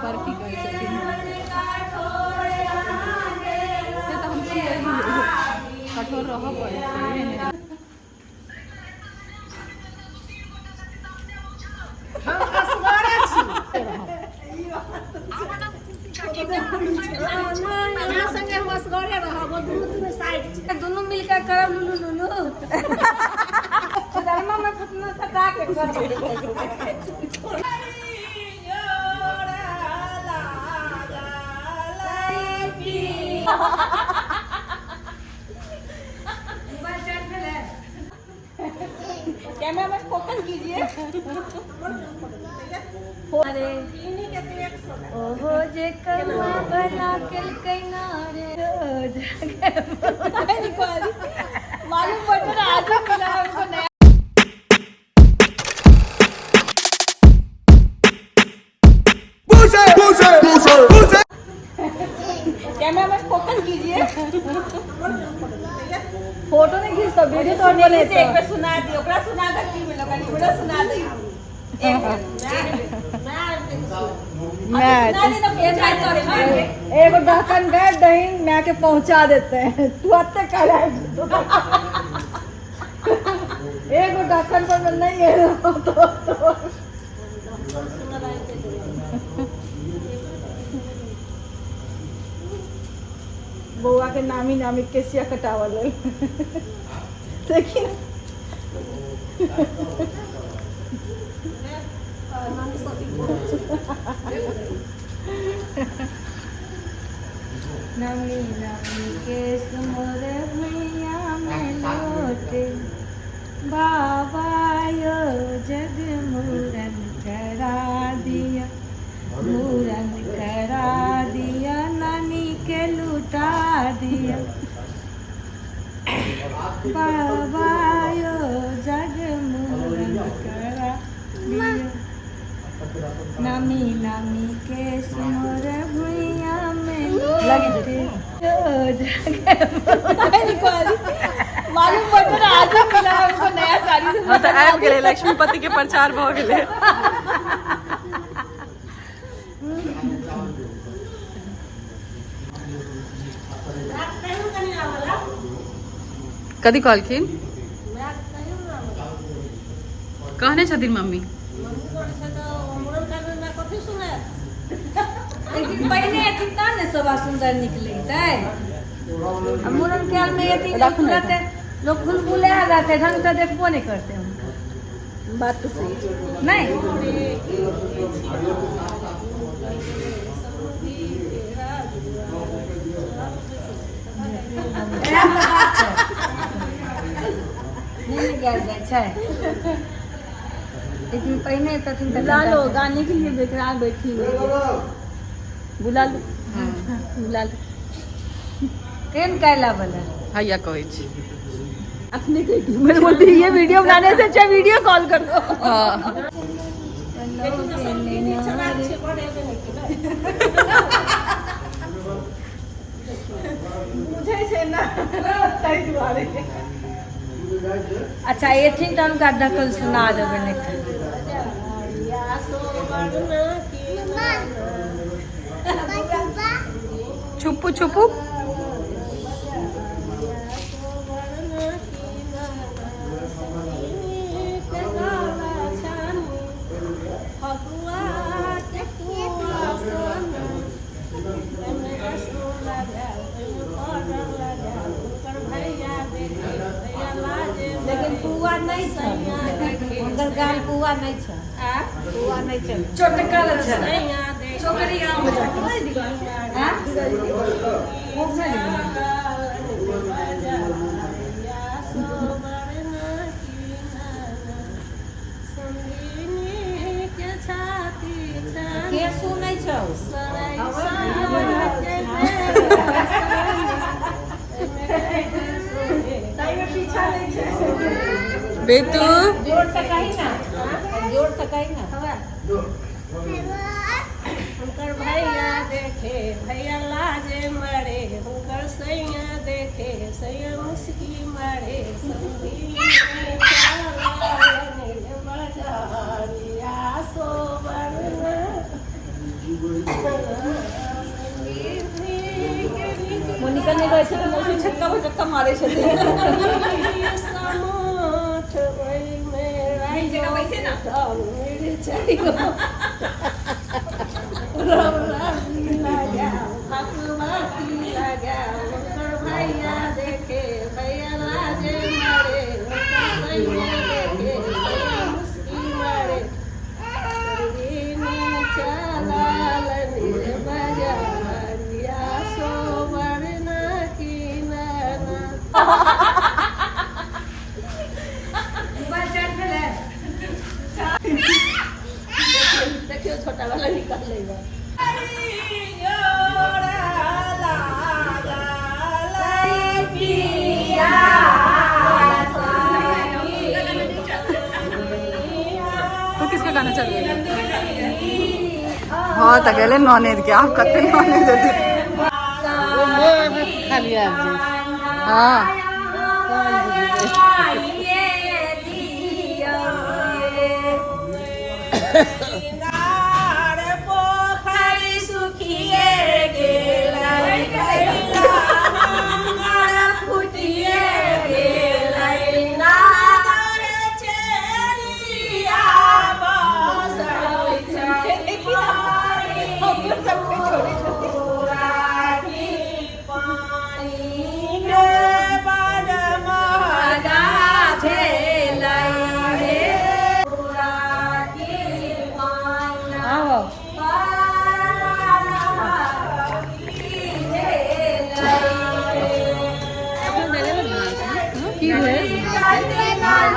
बर्फी कहे छथिन से तो हम कठोर रह पड़े दोनों मिलकर करब लुलू लुलू धर्मा में फुटना सटा के कर कैमरा में फोकस कीजिए। अरे ओहो जे कमा भला कल किनारे मालूम पड़ रहा आज मिला हमको नया। कैमरा में फोकस कीजिए। फोटो नहीं खींचता वीडियो तो बने से एक बार सुना दी ओकरा सुना द की में लोग वीडियो सुना दे एक ढक्कन गए दही मैं के पहुंचा देते हैं तू आते कर एक ढक्कन पर नहीं है तो बउआ के नामी नामी केसिया कटावल देखिए नामी नामी केस मोरे भैया में लौटे बाबा यो जग मूरन करा दिया मूरन करा दिया नानी के लुटा दिया बाबा यो जग मूरन करा दिया नामी नामी के सुमर भुइया में लगे मालूम पड़ रहा आज मिला हमको नया साड़ी से तो आबि गेलै लक्ष्मीपति के प्रचार भ गेलै। कथी कहलखिन कहने छथिन मम्मी एक दिन पहले एथिन त ने शोभा सुंदर निकलते मूरन ख्याल में एथिन तुरंत लोग फुलफुले आ जाते ढंग से देखबो नहीं करते उनका बात तो सही नहीं लेकिन पहले बुला लो गाने के लिए बेकरार बैठी हुई बुला लो बुला लो केन कैला बोला हैया कहै छी अपने कहती मैं बोलती ये वीडियो बनाने से अच्छा वीडियो कॉल कर दो। अच्छा ये ठीक तो उनका दखल सुना देवे नहीं छुपू छुपू लेकिन पुआ नहीं था मगर गाल पुआ नहीं था पुआ नहीं था चोटका लगा चोकरी आम हां वो नहीं के सुनै छौ बेटू जोड़ सकाई ना हुनकर भैया देखे भैया लाजे मरे हुनकर सैया देखे सैया मुस्की मारे मोनिका ने गए थे तो मौसी छक्का पर छक्का मारे थे जगह बैठे ना मेरे चाहिए राम राम लगा भगवती लगा मगर भैया देखे भैया लाजे मारे भैया देखे मुस्की मारे देखियो छोटा वाला निकाल लेगा तो किसका गाना चल रहा है? बहुत अकेले नॉनेज क्या आप कत्ते नॉनेज देते खाली हाँ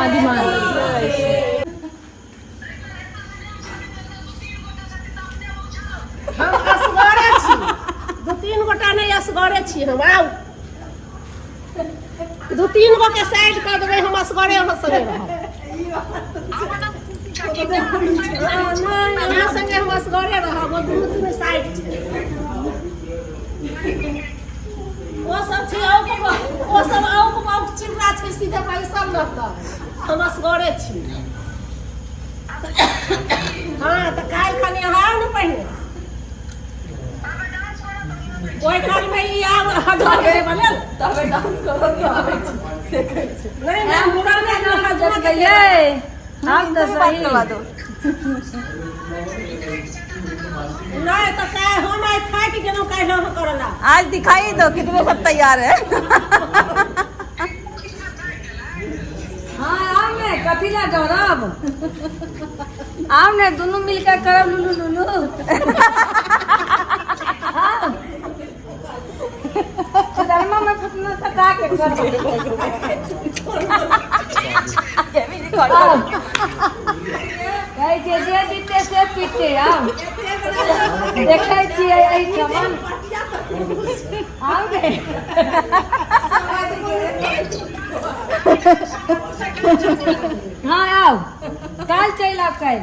आदि मान हम असगरे छी दू तीन गोटा नहीं असगरे छी हम आउ दू तीन गो के साइड कर देबै हम असगरे संगे रहब नहीं संगे हम असगरे रहब दुनू तीन साइड छै वो सब छै ओ सब आउ चिल्ला छै सीधे पैसा लगता हम असगरे छी हाँ तो काल खानी हार न पहिने ओइ काल में ई आब हटा के बोले तबे डांस करत आबै छै से कहै छै नहीं नहीं पुराने गाना जस गइए हम तो सही करवा दो नहीं तो काय हम आई खा के केनो काय न करला आज दिखाई दो कितने सब तैयार है हाँ आम ने कथी ला डरब आम ने दोनों मिलकर करब लुलु लुलु धर्मा में पुतना सटा के कर कहै छै जे जीते से पीते आम देखै छियै एहि ठमन आम ने हाँ आओ काल चल आओ कल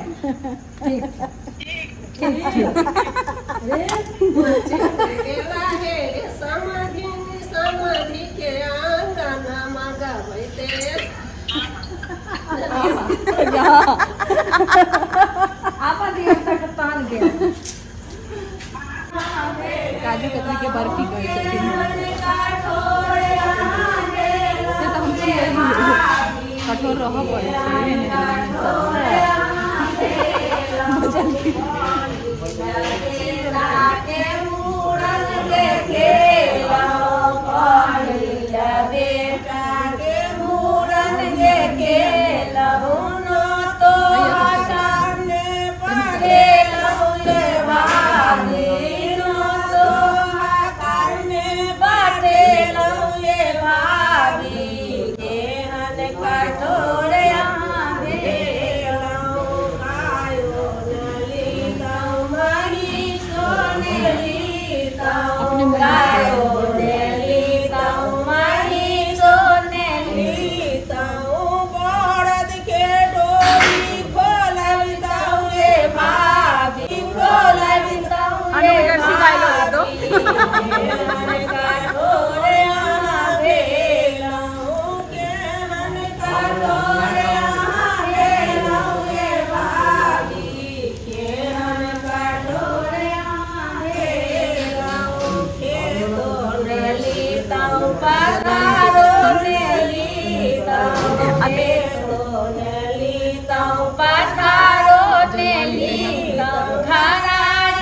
समाधि के आंगन मगबैते आपा दिया तक तान के काजू कतरी के बर्फी कर छथिन से तो हम कठोर रह पड़े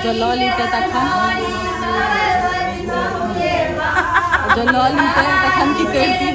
जो लऽ लीते तखन की करती